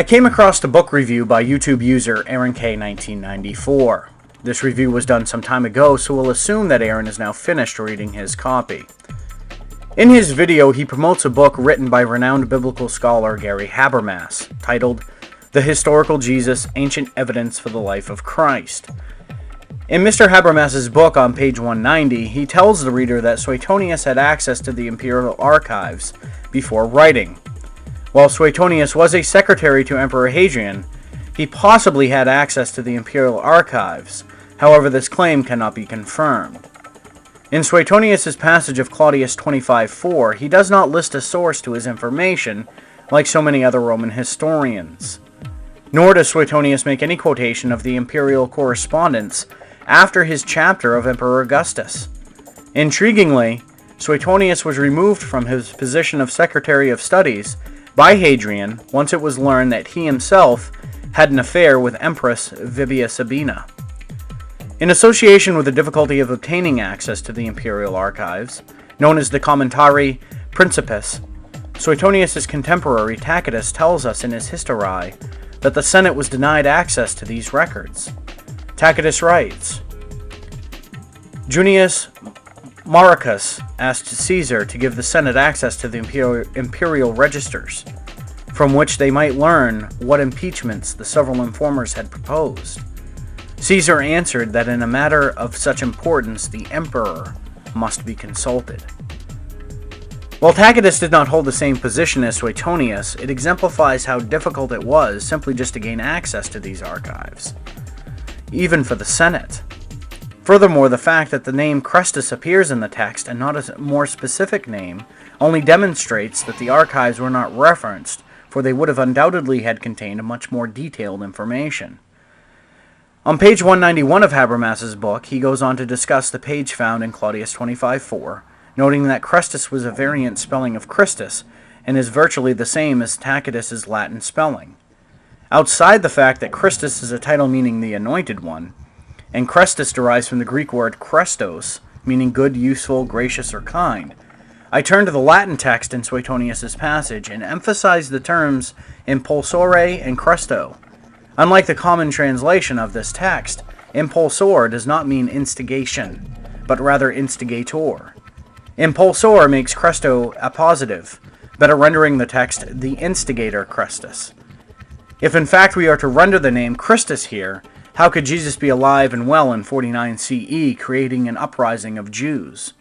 I came across a book review by YouTube user Aaron K. 1994. This review was done some time ago, so we'll assume that Aaron is now finished reading his copy. In his video, he promotes a book written by renowned biblical scholar Gary Habermas, titled The Historical Jesus, Ancient Evidence for the Life of Christ. In Mr. Habermas's book on page 190, he tells the reader that Suetonius had access to the imperial archives before writing. While Suetonius was a secretary to Emperor Hadrian, he possibly had access to the imperial archives. However, this claim cannot be confirmed. In Suetonius' passage of Claudius 25:4, he does not list a source to his information, like so many other Roman historians. Nor does Suetonius make any quotation of the imperial correspondence after his chapter of Emperor Augustus. Intriguingly, Suetonius was removed from his position of Secretary of Studies by Hadrian once it was learned that he himself had an affair with Empress Vibia Sabina. In association with the difficulty of obtaining access to the imperial archives, known as the Commentari Principis, Suetonius' contemporary Tacitus tells us in his History that the Senate was denied access to these records. Tacitus writes, Junius Mauricus asked Caesar to give the Senate access to the imperial registers, from which they might learn what impeachments the several informers had proposed. Caesar answered that in a matter of such importance the emperor must be consulted. While Tacitus did not hold the same position as Suetonius, it exemplifies how difficult it was simply just to gain access to these archives, even for the Senate. Furthermore, the fact that the name Chrestus appears in the text and not a more specific name only demonstrates that the archives were not referenced, for they would have undoubtedly had contained much more detailed information. On page 191 of Habermas's book, he goes on to discuss the page found in Claudius 25:4, noting that Chrestus was a variant spelling of Christus and is virtually the same as Tacitus' Latin spelling. Outside the fact that Christus is a title meaning the Anointed One, and Chrestus derives from the Greek word Chrestos, meaning good, useful, gracious, or kind, I turn to the Latin text in Suetonius' passage and emphasize the terms impulsore and Chresto. Unlike the common translation of this text, impulsor does not mean instigation, but rather instigator. Impulsor makes Chresto appositive, better rendering the text the instigator Chrestus. If in fact we are to render the name Christus here, how could Jesus be alive and well in 49 CE, creating an uprising of Jews?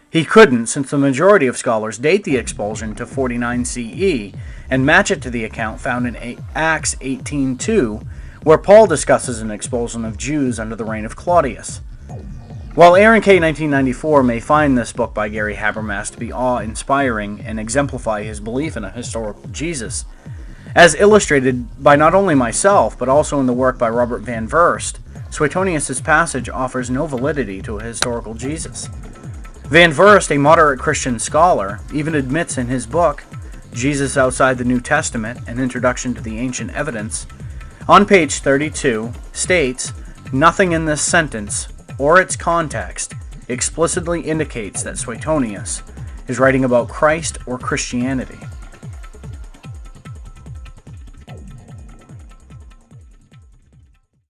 He couldn't, since the majority of scholars date the expulsion to 49 CE and match it to the account found in Acts 18:2, where Paul discusses an expulsion of Jews under the reign of Claudius. While Aaron K. 1994 may find this book by Gary Habermas to be awe-inspiring and exemplify his belief in a historical Jesus, as illustrated by not only myself, but also in the work by Robert Van Voorst, Suetonius' passage offers no validity to a historical Jesus. Van Voorst, a moderate Christian scholar, even admits in his book, Jesus Outside the New Testament, An Introduction to the Ancient Evidence, on page 32, states, nothing in this sentence, or its context, explicitly indicates that Suetonius is writing about Christ or Christianity.